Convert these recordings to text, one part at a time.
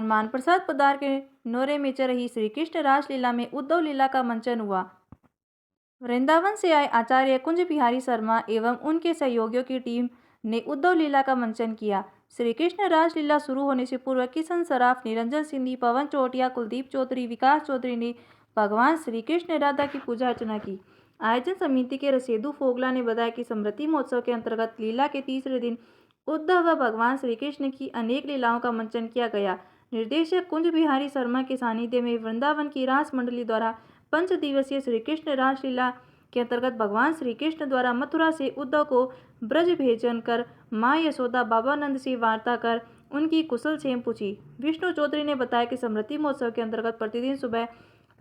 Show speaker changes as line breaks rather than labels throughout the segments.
हनुमान प्रसाद पोद्दार के नोरे में चल रही श्री कृष्ण रासलीला में उद्धव लीला का मंचन हुआ। वृंदावन से आए आचार्य कुंज बिहारी शर्मा एवं उनके सहयोगियों की टीम ने उद्धव लीला का मंचन किया। श्री कृष्ण रासलीला शुरू होने से पूर्व किशन सराफ, निरंजन सिंधी, पवन चौटिया, कुलदीप चौधरी, विकास चौधरी ने भगवान श्री कृष्ण राधा की पूजा अर्चना की। आयोजन समिति के रसेदू फोगला ने बताया कि स्मृति महोत्सव के अंतर्गत लीला के तीसरे दिन उद्धव व भगवान श्री कृष्ण की अनेक लीलाओं का मंचन किया गया। निर्देशक कुंज बिहारी शर्मा के सानिध्य में वृंदावन की रास मंडली द्वारा 5 दिवसीय श्री कृष्ण रासलीला के अंतर्गत भगवान श्री कृष्ण द्वारा मथुरा से उद्धव को ब्रज भेजन कर माँ यशोदा बाबा नंद से वार्ता कर उनकी कुशल क्षेम पूछी। विष्णु चौधरी ने बताया कि स्मृति महोत्सव के अंतर्गत प्रतिदिन सुबह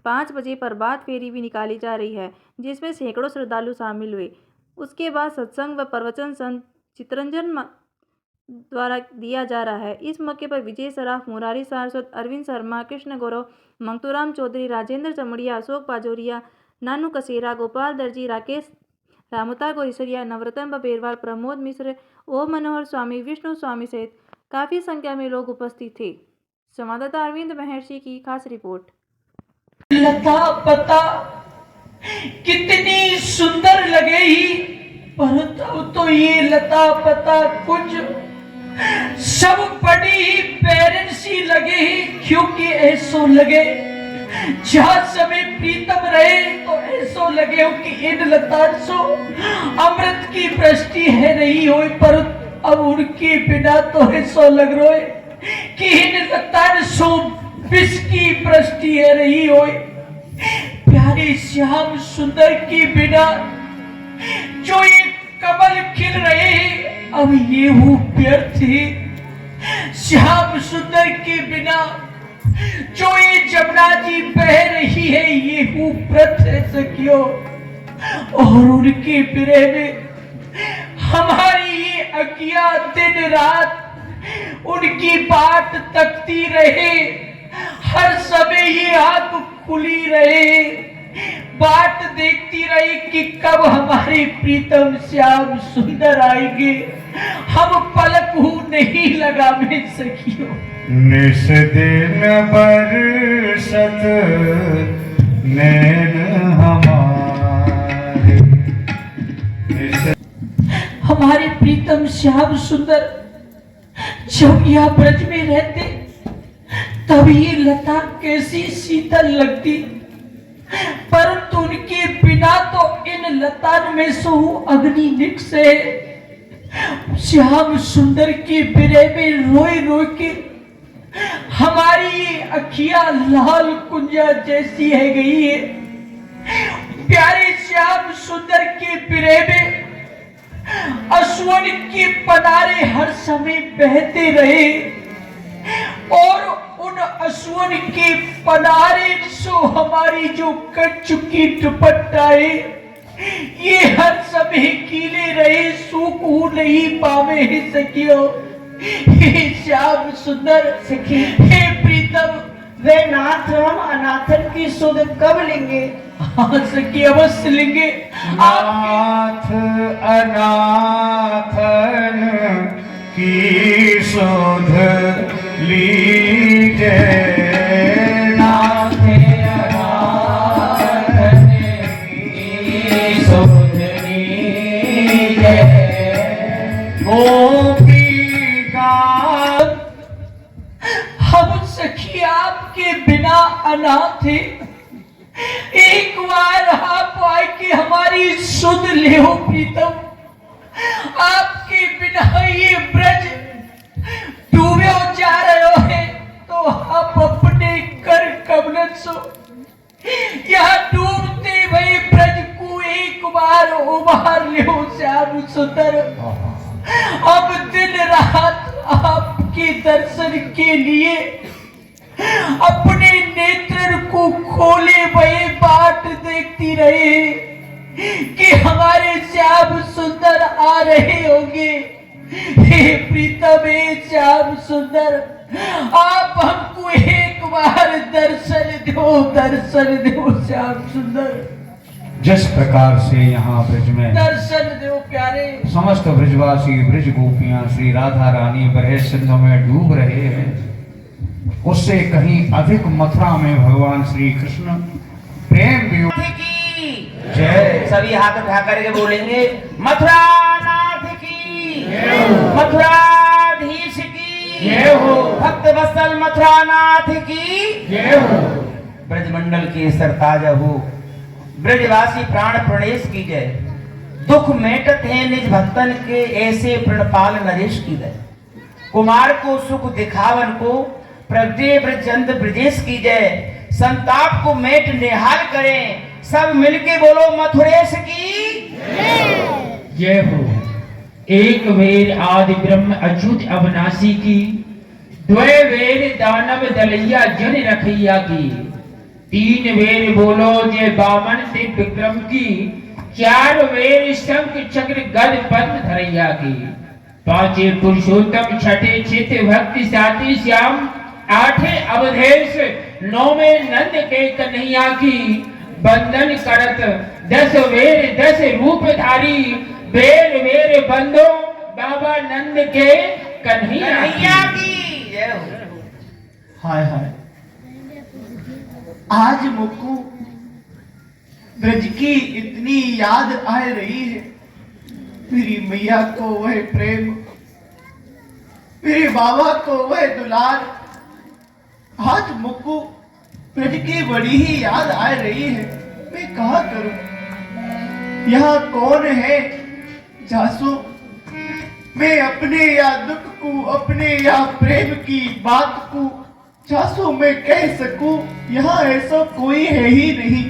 5 बजे प्रभात फेरी भी निकाली जा रही है, जिसमें सैकड़ों श्रद्धालु शामिल हुए। उसके बाद सत्संग व प्रवचन संत चितरंजन द्वारा दिया जा रहा है। इस मौके पर विजय सराफ, मुरारी सारस्वत, अरविंद शर्मा, कृष्ण गौरव, मंगतूराम चौधरी, राजेंद्र चमड़िया, अशोक पाजोरिया, नानू कसेरा, गोपाल दर्जी, राकेश रामोता गोरिसरिया, नवरतन बबेरवाल, प्रमोद मिश्र, ओम मनोहर स्वामी, विष्णु स्वामी सहित काफी संख्या में लोग उपस्थित थे। संवाददाता अरविंद महर्षि की खास रिपोर्ट।
लता पता कितनी सुंदर लगेगी, परंतु तो ये लता पता कुछ सब बड़ी ही पैरन सी लगे, क्योंकि ऐसो लगे जहाँ समय प्रीतम रहे तो ऐसो लगे हो कि इन लता सो अमृत की वृष्टि है रही हो, पर अब उनके बिना तो ऐसो लग रहा है कि इन लता सो विष की वृष्टि है रही हो। प्यारे श्याम सुंदर के बिना जो ये कमल खिल रहे हैं, अब ये वो व्यर्थ है। श्याम सुंदर के बिना जो ये जमुना जी बह रही है, ये वो व्रत है सखियों। और उनके बिरे में हमारी ये अकिया दिन रात उनकी बाट तकती रहे, हर समय ये आंख खुली रहे, बाट देखती रही कि कब हमारे प्रीतम श्याम सुंदर आएंगे, हम पलक नहीं लगा में सकियो।
निस दिन बरसत नैन हमारे,
हमारे प्रीतम श्याम सुंदर जब यह ब्रज में रहते तब ये लता कैसी शीतल लगती, परंतु उनके बिना तो इन लता में सो अग्नि निकसे। श्याम सुंदर के बिरे में रोए रोए के हमारी अखियां लाल कुंजा जैसी है गई है। प्यारे श्याम सुंदर के बिरे में अश्वन के पनारे हर समय बहते रहे, और उन अश्वन के पनारे सो हमारी जो कट चुकी दुपट्टाए ये हर समय गीले रहे, सूख नहीं पावे है सखियो। हे श्याम सुंदर सखी, हे प्रीतम,
वे नाथ हम अनाथन की सुध कब लेंगे?
हाँ सखी, अवश्य लेंगे।
नाथ अनाथन की सुध लीजे,
नाथ अनाथन की सुध लीजे।
गोपी का
हम सखी आपके बिना अनाथ थे, एक बार आप आए कि हमारी सुध ले हो प्रीतम। आपके बिना ये ब्रज डूबे हो जा रहे हैं, तो आप अपने कर कमल सो यहाँ डूबते हुए ब्रज को एक बार उबार ले हो श्याम सुंदर। अब दिन रात आपके दर्शन के लिए अपने नेत्र को खोले हुए बाट देखती रहे कि हमारे श्याम सुंदर आ रहे होंगे। हे प्रीतम, हे श्याम सुंदर, आप हमको एक बार दर्शन दो श्याम सुंदर।
जिस प्रकार से यहाँ ब्रज में
दर्शन दो प्यारे।
समस्त ब्रजवासी, ब्रज गोपियां श्री राधा रानी बरहे सिंधु में डूब रहे हैं, उससे कहीं अधिक मथुरा में भगवान श्री कृष्ण प्रेम वियोग
की
जय।
सभी हाथ उठा करके बोलेंगे मथुरा नाथ की, मथुराधीश की
जय हो।
भक्त वत्सल मथुरा नाथ की
जय हो।
ब्रजमंडल के सरताज हो, ब्रजवासी प्राण प्रणेश की जय। दुख मेटत है निज भक्तन के, ऐसे प्रणपाल नरेश की जय। कुमार को सुख दिखावन को, प्रगटे ब्रजचंद ब्रजेश की जय। संताप को मेट निहाल करें, सब मिलके बोलो मथुरेश की
जय हो। एक वेर आदि ब्रह्म अच्युत अविनाशी की, द्वय वेर दानव दलैया जन रखैया की, तीन वेर बोलो जय बामन से विक्रम की, चार वेर शंख चक्र गद पद्म धरैया की, पांचे पुरुषोत्तम, छठे चित भक्ति, साते श्याम, आठे अवधेश, नौवे नंद के कन्हैया की, बंदन करत दस वेर दस रूप धारी, वेर वेर बंदो बाबा नंद के कन्हैया
की जय हो।
हाय हाय, आज मुझको ब्रज की इतनी याद आ रही है। मेरी मैया को वह प्रेम, मेरे बाबा को वह दुलार, आज मुझको ब्रज की बड़ी ही याद आ रही है। मैं कहा करूं, यहाँ कौन है जासू, मैं अपने या दुख को, अपने या प्रेम की बात को जासू मैं कह सकूं, यहाँ ऐसा कोई है ही नहीं।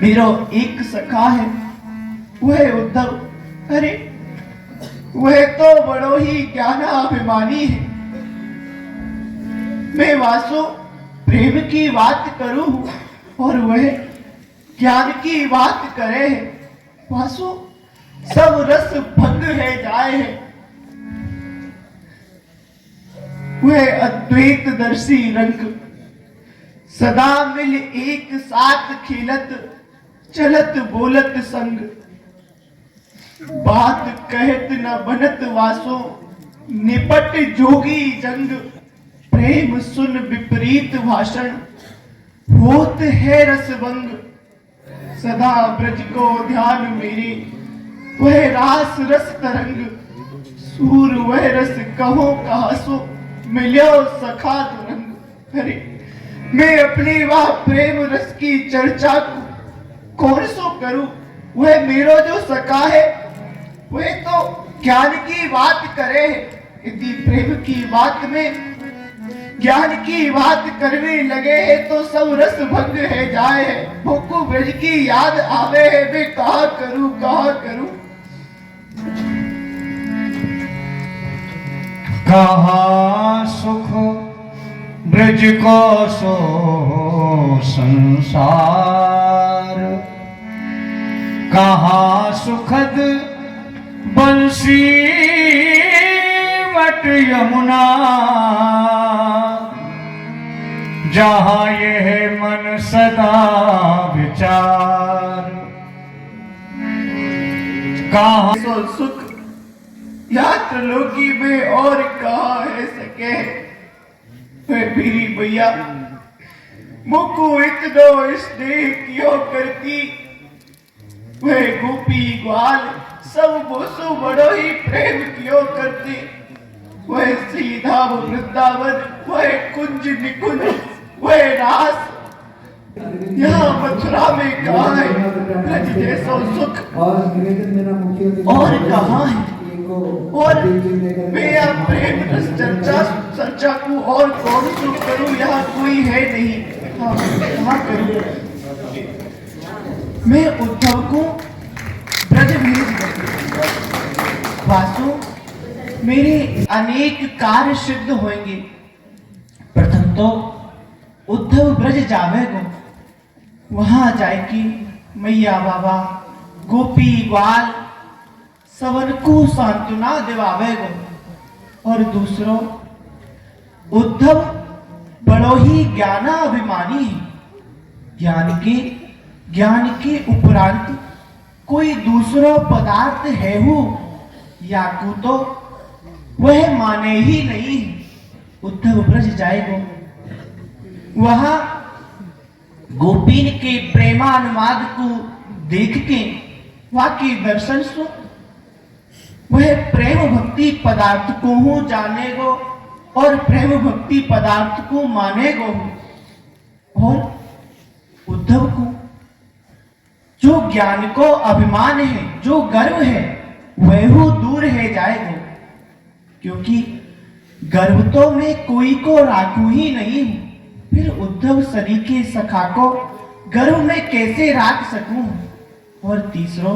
मेरा एक सखा है, वह उद्धव। अरे वह तो बड़ो ही ज्ञानाभिमानी है। मैं वासो प्रेम की बात करूं और वह ज्ञान की बात करे है। वासो सब रस भंग है जाए है। वह अद्वैत दर्शी रंग सदा मिल एक साथ खिलत, चलत बोलत संग, बात कहत न बनत वासो, निपट जोगी जंग, प्रेम सुन विपरीत भाषण, होत है रसभंग, सदा ब्रज को ध्यान मेरे, वह रास रस तरंग, सूर वह रस कहो कहासो, मिलो सखा तुरंग। अरे मैं अपनी वह प्रेम रस की चर्चा को कौन सो करूं, वह मेरो जो सखा है वह तो ज्ञान की बात करे है। यदि प्रेम की बात में ज्ञान की बात करने लगे है तो सब रस भंग है जाए है। मुझको ब्रज की याद आवे है, मैं कहा करूं कहा करूं।
कहाँ सुख ब्रज को सो संसार, कहाँ सुखद बंसी वट यमुना, जहाँ यह मन सदा विचार, कहाँ
सो सुख या त्रिलोकी में और कहा है सके। वह मेरी मैया मुझको इतना स्नेह क्यों करती, वह गोपी ग्वाल सब मुझसे बड़ो ही प्रेम क्यों करती। वह सीधा वृंदावन, वह कुंज निकुंज, वह रास यहाँ मथुरा में कहाँ है ब्रज जैसा सुख और कहाँ है। और मेरा प्रेम रस चर्चा को और कौन सुख करूं, यहाँ कोई है नहीं। हाँ, कहाँ करूं। मैं उद्धव को ब्रज भेज वासु, मेरे अनेक कार्य सिद्ध होंगे। प्रथम तो उद्धव ब्रज जावेगो, वहां जाएगी मैया बाबा गोपी ग्वाल सबन को सांत्वना दिवावेगो। और दूसरो उद्धव बड़ो ही ज्ञानाभिमानी है। ज्ञान के उपरांत कोई दूसरा पदार्थ है हो या को तो वह माने ही नहीं है। उद्धव ब्रज जाएगो। वहां गोपीन के प्रेमानुवाद को देख के वाकई दर्शन सो वह प्रेम भक्ति पदार्थ को हो जानेगो और प्रेम भक्ति पदार्थ को मानेगो। और उद्धव को जो ज्ञान को अभिमान है, जो गर्व है, वह दूर है जाएगो। क्योंकि गर्व तो मैं कोई को राखू ही नहीं हूं, फिर उद्धव सरी के सखा को गर्व में कैसे राख सकूं। और तीसरो,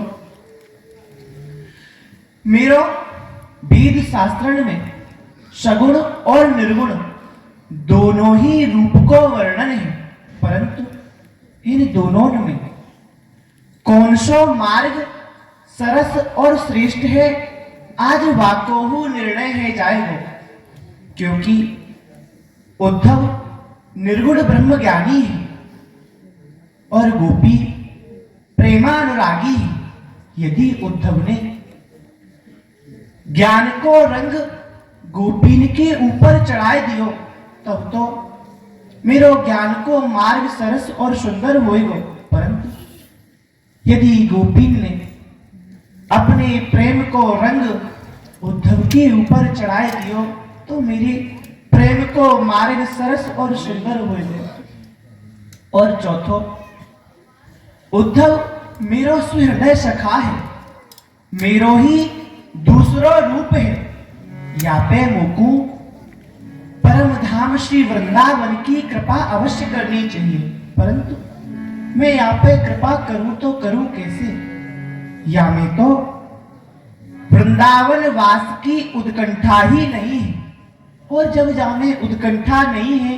मेरो वेद शास्त्र में सगुण और निर्गुण दोनों ही रूप को वर्णन है, परंतु इन दोनों में कौन सा मार्ग सरस और श्रेष्ठ है, आज वाकोहु निर्णय है जाएगा। क्योंकि उद्धव निर्गुण ब्रह्म ज्ञानी है और गोपी प्रेमानुरागी है। यदि उद्धव ने ज्ञान को रंग गोपीन के ऊपर चढ़ाए दियो, तब तो मेरो ज्ञान को मार्ग सरस और सुंदर होएगो। परंतु यदि गोपीन ने अपने प्रेम को रंग उद्धव के ऊपर चढ़ाए दियो, तो मेरे प्रेम को मार्ग सरस और सुंदर होएगो। और चौथो, उद्धव मेरो सुहृदय सखा है, मेरो ही दूसरा रूप है। या पे मोकू परम धाम श्री वृंदावन की कृपा अवश्य करनी चाहिए, परंतु मैं यहाँ पे कृपा करूं तो करूं कैसे। या में तो वृंदावन वास की उत्कंठा ही नहीं है, और जब जामे उत्कंठा नहीं है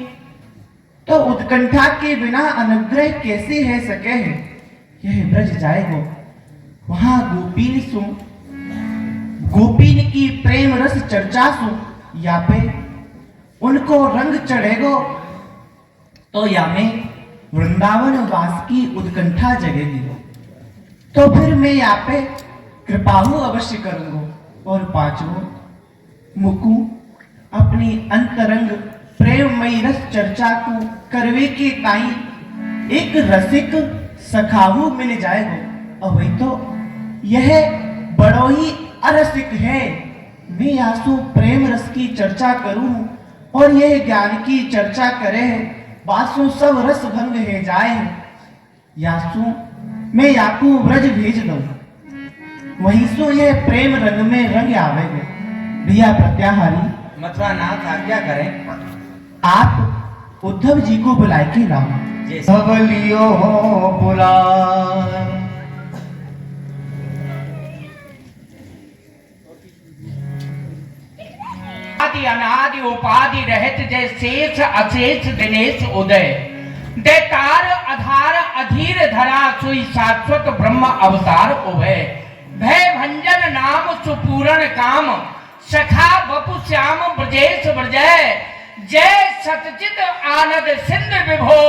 तो उत्कंठा के बिना अनुग्रह कैसे है सके है। यह ब्रज जाएगो, वहां गोपीन सु गोपीन की प्रेम रस चर्चा सु, या पे उनको रंग चढ़ेगो, तो या में वृंदावन वास की उत्कंठा जगेगी। तो फिर मैं यहाँ पे कृपाहु अवश्य करूंगा। और पांचवो, मुकु अपनी अंतरंग प्रेममयी रस चर्चा को करवे के ताई एक रसिक सखाहु मिल जाएगो। और वही तो यह बड़ो ही अरसिक है। मैं आंसू प्रेम रस की चर्चा करूं और यह ज्ञान की चर्चा करे, बासु सब रस भंग है जाए। यासु मैं याकू ब्रज भेज दऊं, वहीं सो यह प्रेम रंग में रंग आवेगा। भैया प्रत्याहारी
मथुरा नाथ आज्ञा करें।
आप उद्धव जी को बुलाए के लाओ।
सबलियो बुलाए।
आदि अनादि उपाधि रहित जय शेष अशेष दिनेश उदय, दैतार आधार अधीर धरा सुई शाश्वत ब्रह्म अवतार उभय, भय भंजन नाम सुपूर्ण काम, सखा वपु श्याम ब्रजेश ब्रजय, जय सतचित आनंद सिंध विभो,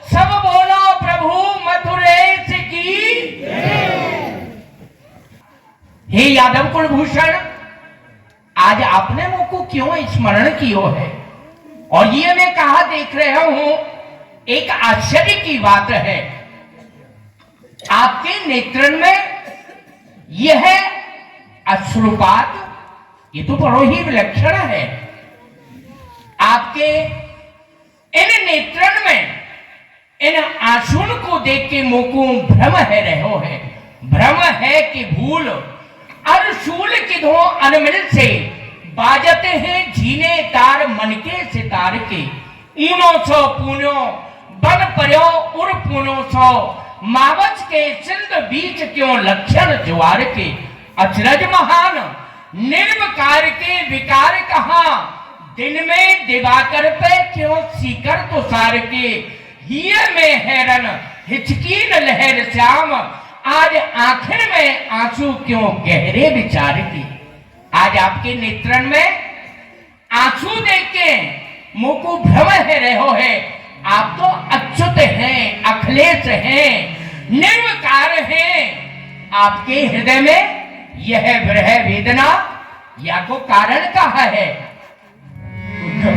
सब बोलो प्रभु मथुरेश की। हे यादव कुलभूषण, आज आपने मुझको क्यों स्मरण कियो है? और ये मैं कहा देख रहा हूं, एक आश्चर्य की बात है। आपके नेत्रन में यह अश्रुपात, ये तो बड़ो ही विलक्षण है। आपके इन नेत्रन में इन आंसुओं को देख के मुझको भ्रम है रहो है। भ्रम है कि भूल अरशूल की धो अनमिल से, बाजते हैं झीने तार मन के सितार के, ऊनो सो पूनो बन पर्यो उर पूनो सो, मावच के सिंध बीच क्यों लक्षण ज्वार के, अचरज महान निर्विकार के विकार कहां, दिन में दिवाकर पे क्यों सीकर तुषार के, हिये में हैरन हिचकीन लहर श्याम, आज आखिर में आंसू क्यों गहरे विचार की। आज आपके नेत्रन में आंसू देख के मुंह को भ्रम है रहो है। आप तो अच्युत हैं, अखिलेश हैं, निर्विकार हैं। आपके हृदय में यह विरह वेदना या को कारण कहा है?
उद्धव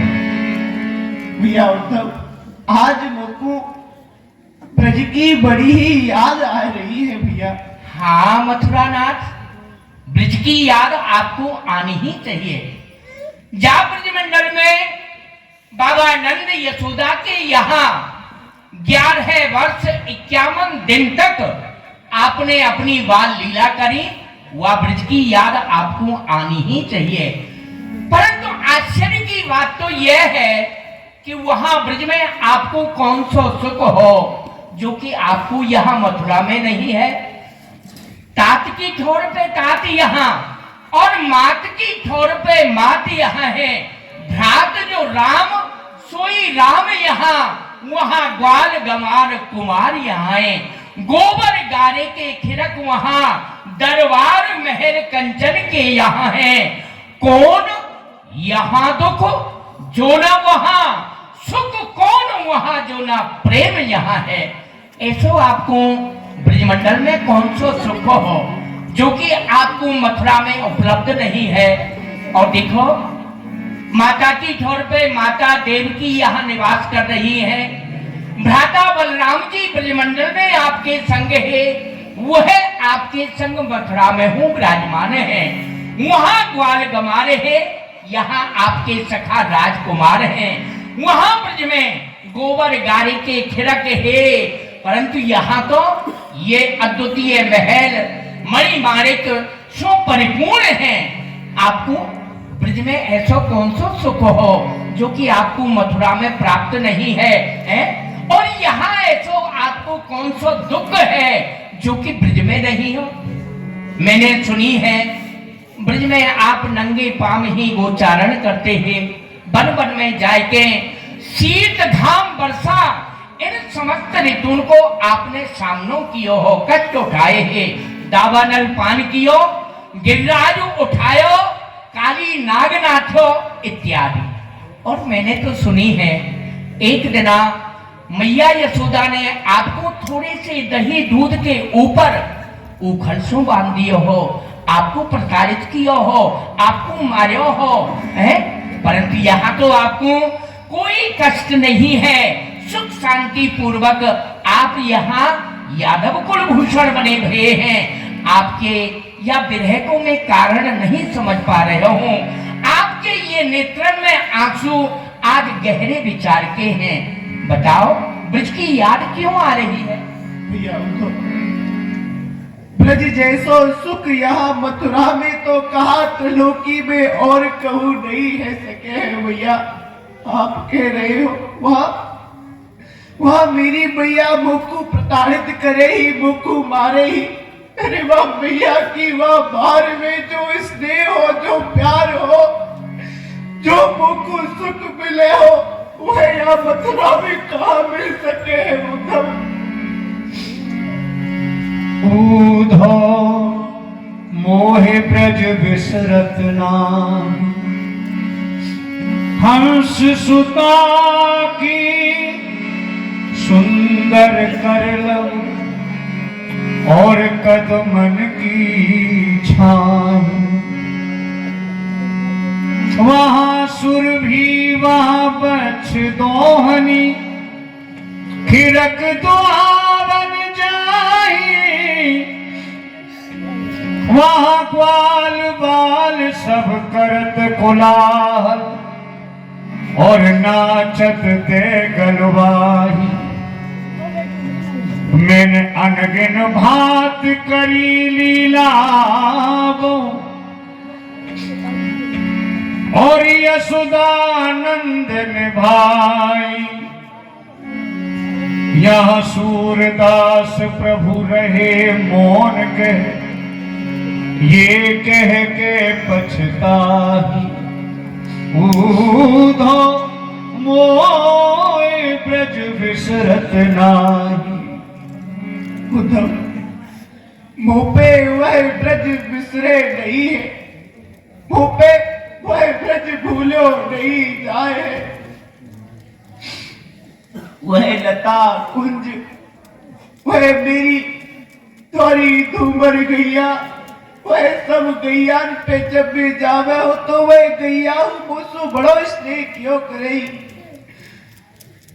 भैया उद्धव, आज मुझको ब्रज की बड़ी ही याद आ रही है भैया।
हाँ मथुरानाथ, ब्रज की याद आपको आनी ही चाहिए। जा ब्रजमंडल में बाबा नंद यशोदा के यहाँ 11 वर्ष 51 दिन तक आपने अपनी बाल लीला करी, वह ब्रज की याद आपको आनी ही चाहिए। परंतु आश्चर्य की बात तो यह है कि वहां ब्रज में आपको कौन सा सुख हो जो कि आपको यहाँ मथुरा में नहीं है। तात की ठोर पे तात यहाँ और मात की ठोर पे मात यहाँ है। भ्रात जो राम सोई राम यहाँ, वहां ग्वाल गमार कुमार यहाँ है। गोबर गारे के खिरक वहां, दरबार महल कंचन के यहाँ है। कौन यहाँ दुख जो न वहां सुख, कौन वहां जो न प्रेम यहाँ है। ऐसो आपको ब्रजमंडल में कौन सा सुख हो जो कि आपको मथुरा में उपलब्ध नहीं है। और देखो माता की ठोर पे माता देवकी यहाँ निवास कर रही है। भ्राता बलराम जी ब्रजमंडल में आपके संग है, वह आपके संग मथुरा में हूँ विराजमान है। वहां ग्वाल गमार है, यहाँ आपके सखा राजकुमार हैं। वहां ब्रज में गोबर गारी के खिरक है, परंतु यहाँ तो ये अद्वितीय महल मणिमाणिक सो परिपूर्ण है। आपको ब्रज में ऐसा कौन सा सुख हो जो कि आपको मथुरा में प्राप्त नहीं है, और यहाँ ऐसा आपको कौन सा दुख है जो कि ब्रज में नहीं हो। मैंने सुनी है ब्रज में आप नंगे पांव ही गोचारण करते हैं, वन वन में जाके शीत घाम वर्षा इन समस्त ऋतुओं को आपने सामनो कियो हो, कष्ट उठाए हैं। दावानल पान कियो, गिरिराज उठायो, काली नागनाथो इत्यादि। और मैंने तो सुनी है एक दिना मैया यशोदा ने आपको थोड़े से दही दूध के ऊपर उखलसों बांध दियो हो, आपको प्रताड़ित किया हो, आपको मारो हो, हैं? परंतु यहाँ तो आपको कोई कष्ट नहीं है, सुख शांति पूर्वक आप यहाँ यादव कुल भूषण बने हुए हैं। आपके या विरह को मैं कारण नहीं समझ पा रहे हूँ। आपके ये नेत्रन में आंसू आज गहरे विचार के हैं। बताओ ब्रज की याद क्यों आ रही है।
भैया उनको ब्रज जैसो सुख यहाँ मथुरा में तो कहा त्रिलोकी में और कहूँ नहीं है सके है भैया। आप कह रहे हो वहाँ मेरी भैया मुझको प्रताड़ित करे ही, मुझको मारे ही। अरे वाह भैया की वह बाहर में जो स्नेह हो, जो प्यार हो, जो मुझको सुख मिले हो, वह यहाँ मथुरा में कहाँ मिल सके है उद्धव।
ऊधो मोहे ब्रज विसरत नाम, हंस सुता की सुंदर करलम और कदमन की छाम। वहां सुरभि वहां बछ दोहनी, खिरक दुआवन जाई। वहां ग्वाल बाल सब करत कोलाहल और नाचत दे गलवाही। मैंने अनगिन भात करी लीलाबो और यशोदानंद निभाई। यहाँ सूरदास प्रभु रहे मौन के, ये कह के पछताही। ऊधो मोए ब्रज विसरत नाही।
उद्धव मुँह पे वह ब्रज विसरे नहीं है, मुँह पे वह ब्रज भूलो नहीं जाए। वह लता कुंज, वह मेरी थोड़ी धूमर गैया, वह सब गैया पे जब भी जावे हो तो वह गैया मुझसे बड़ो स्नेह क्यों करे।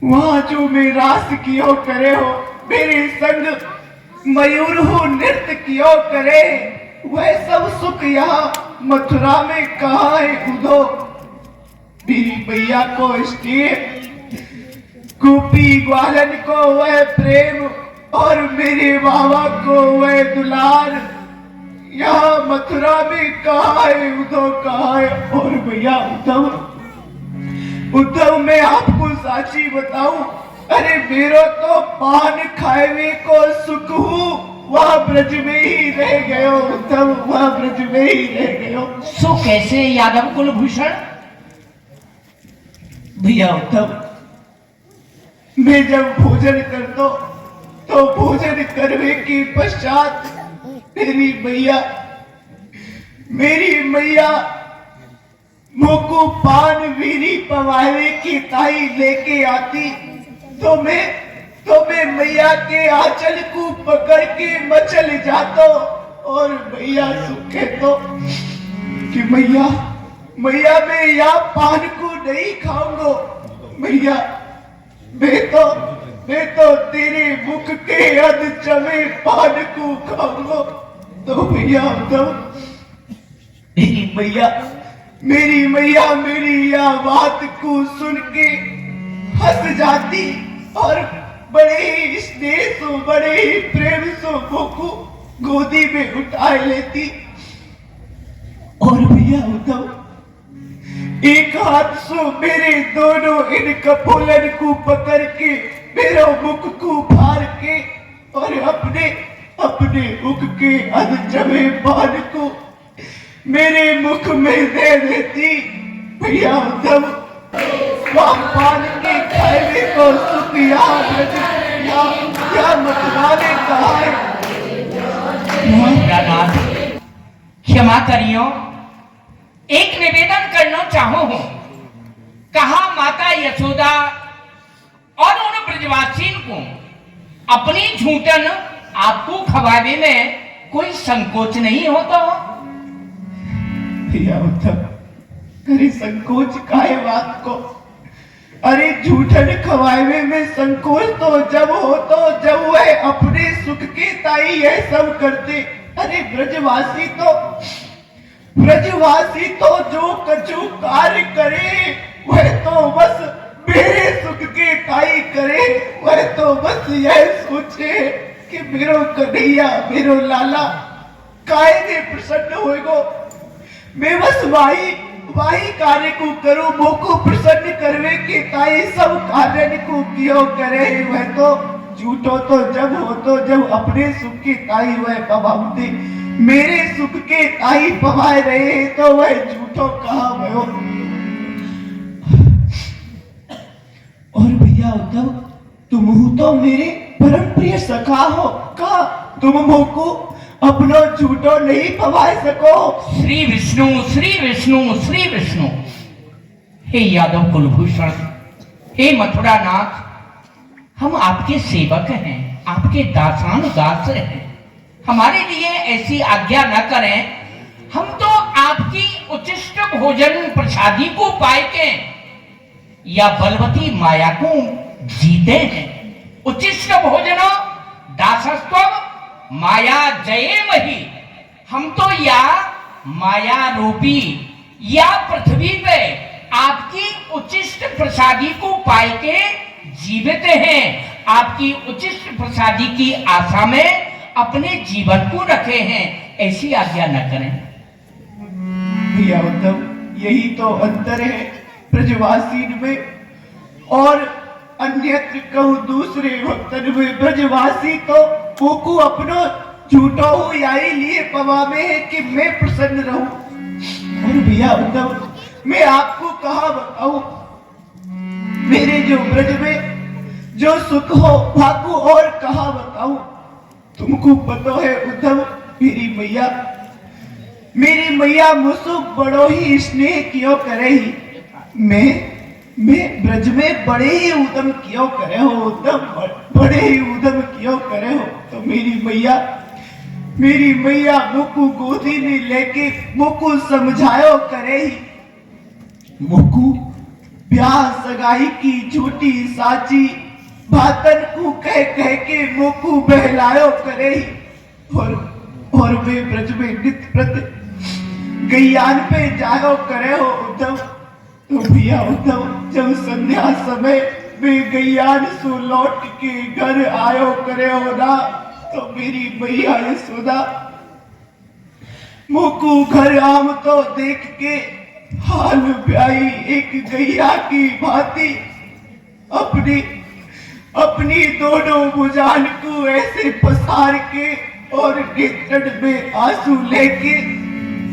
वहां जो मैं रास कियो करे हो, मेरे संग मयूर हो नृत्य कियो करे, वह सब सुख यहाँ मथुरा में कहाँ है उधो। मेरी मैया को स्नेह, गोपी ग्वालन को वह प्रेम, और मेरे बाबा को वह दुलार यहाँ मथुरा में कहाँ है उद्धव, कहाँ है। और भैया उद्धव मैं आपको साची बताऊं, अरे मेरो तो पान खाए को सुख हूँ, वह ब्रज में ही रह गयो उद्धव, वह ब्रज में ही रह गयो।
सो कैसे यादव कुलभूषण?
भैया उद्धव, मैं जब भोजन करता तो भोजन करने के पश्चात मेरी मैया मुझको पान बीड़ी पवाने की ताई लेके आती, तो मैं मैया के आंचल को पकड़ के मचल जाता, और मैया सुखे तो कि मैया मैं यहाँ पान को नहीं खाऊंगा, मैया मैं तो तेरे मुख के अध चमे पान को खाऊंगा। तो भैया तो मेरी मैया मेरी यह बात को सुन के हंस जाती, और बड़े ही स्नेह से बड़े ही प्रेम से मुझको गोदी में उठा लेती। और भैया उद्धव, एक हाथ से मेरे दोनों इन कपोलन को पकड़ के मेरा मुख को फाड़ के, और अपने मुख के अध जमे पान को मेरे मुख में दे देती। भैया उद्धव, पान के खाने को सुख या मतवाने कहा है।
क्षमा करियो, एक निवेदन करना चाहो हूं। कहा माता यशोदा और उन ब्रजवासी को अपनी झूठन आपको खवाने में कोई संकोच नहीं होता?
भैया उद्धव, अरे संकोच काहे बात को? अरे झूठन खवाए में संकोच तो जब हो तो जब वह अपने सुख के ताई यह सब करते। अरे ब्रजवासी तो जो कछु कार्य करे वह तो बस मेरे सुख के ताई करे, वह तो बस यह सोचे कि मेरो कन्हैया मेरो लाला काहे ने प्रसन्न होएगो। मैं बस वाही कार्य को करूं, मोको प्रसन्न करवे के ताई सब कार्य को कियो करे। वह तो झूठो तो जब हो तो जब अपने सुख की ताई वह पवाते, मेरे सुख के ताई पवाए रहे तो वह झूठो कहा भयो। और भैया उद्धव, तुम तो मेरे परम प्रिय सखा हो, का तुम मोको अपनो झूठो नहीं पवाए सको।
श्री विष्णु श्री विष्णु श्री विष्णु। हे यादव कुलभूषण, हे मथुरा नाथ, हम आपके सेवक हैं, आपके दासानुदास हैं। हमारे लिए ऐसी आज्ञा न करें। हम तो आपकी उचिष्ट भोजन प्रसादी को पाए के या बलवती माया को जीते हैं। उचिष्ट भोजन दासस्व माया जयेमहि। हम तो या माया रूपी या पृथ्वी पे आपकी उचिष्ट प्रसादी को पाए के जीवित हैं। आपकी उचिष्ट प्रसादी की आशा में अपने जीवन को रखे हैं। ऐसी आज्ञा न करें।
भैया उद्धव, यही तो अंतर है ब्रजवासी में और अन्यत्र कहूँ दूसरे भक्तन में। ब्रजवासी तो को अपनो झूठो हो याई लिए पवा में है कि मैं प्रसन्न रहूं। और भैया उद्धव, मैं आपको कहा बताऊं, मेरे जो ब्रज में जो सुख हो भाकू और कहा बताऊं। तुमको पता है उद्धव, मेरी मैया मुझसे बड़ो ही स्नेह क्यों करे ही। मैं ब्रज में बड़े ही उदम क्यों करे हो उद्धव, बड़े ही उदम क्यों करे हो। तो मेरी मैया मुझको गोदी में लेके मुझको समझायो करे ही। मुझको ब्याह सगाई की झूठी साची बातन को कह कह के मोकू बहलायो करे और वे ब्रज में नित्य प्रति गैयान पे जायो करे हो उद्धव। तो भैया उद्धव जब संध्या समय वे गैयान सो लौट के घर आयो करे हो ना, तो मेरी भैया यशोदा मोकू घर आम तो देख के हाल ब्याई एक गैया की भांति अपनी दोनों भुजान को ऐसे पसार के और नेत्रन में आंसू लेके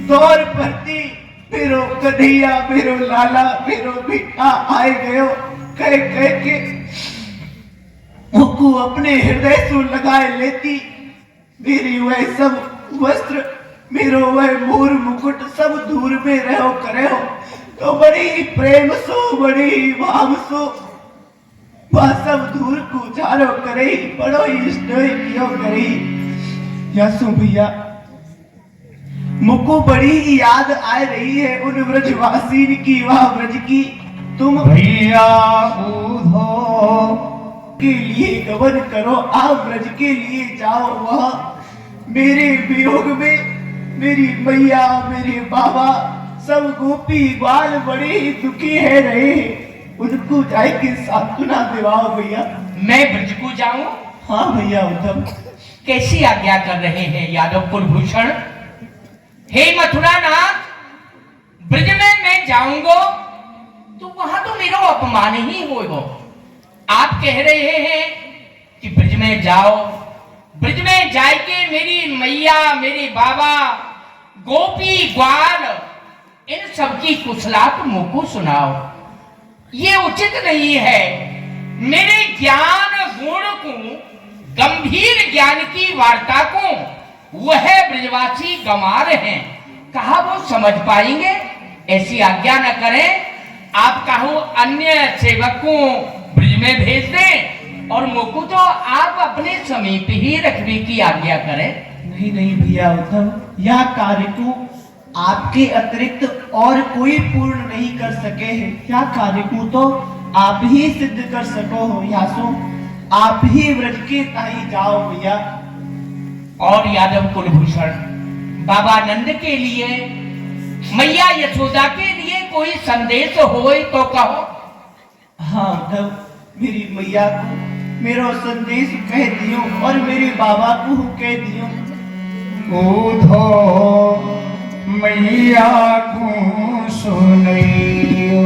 दौड़ पड़ती, मेरो कन्हैया मेरो लाला मेरो बेटा आए गयो कह कह के मोकू अपने हृदय से लगाए लेती। मेरी वह सब वस्त्र मेरो वह मोर मुकुट सब दूर में रहो करे हो, तो बड़ी ही प्रेम सो बड़ी ही भाव सो वह सब दूर को झारो करे, बड़ो ही स्नेह कियो करे। यासु भैया मुको बड़ी ही याद आ रही है उन ब्रजवासी की, वह ब्रज की तुम
भैया उधो
के लिए गमन करो, आप ब्रज के लिए जाओ। वह मेरे वियोग में मेरी मैया मेरे बाबा सब गोपी ग्वाल बड़े ही दुखी है रहे, उनको जाए के सांत्वना दिवाओ भैया।
मैं ब्रज को जाऊं?
हाँ भैया उद्धव।
कैसी आज्ञा कर रहे हैं यादव कुलभूषण? हे मथुरा नाथ, ब्रज में मैं जाऊंगा तो वहां तो मेरा अपमान ही होगा। आप कह रहे हैं कि ब्रज में जाओ, ब्रज में जाके मेरी मैया मेरे बाबा गोपी ग्वाल इन सबकी कुशलात मुझको सुनाओ, ये उचित नहीं है। मेरे ज्ञान गुण को गंभीर ज्ञान की वार्ता को वह ब्रजवासी गंवार हैं, कहा वो समझ पाएंगे? ऐसी आज्ञा न करें। आप कहो अन्य सेवक को ब्रज में भेज दें और मुझको तो आप अपने समीप ही रखने की आज्ञा करें।
नहीं नहीं भैया उद्धव, यह कार्य को आपके अतिरिक्त और कोई पूर्ण नहीं कर सके हैं। यह कार्य को तो आप ही सिद्ध कर सको हो। यासो आप ही ब्रज के ताई जाओ भैया।
और यादव कुलभूषण, बाबा नंद के लिए मैया यशोदा के लिए कोई संदेश हो तो कहो।
हाँ उद्धव, मेरी मैया को मेरो संदेश कह दियो और मेरे बाबा को कह दियो।
उधो मैया को सुनियो।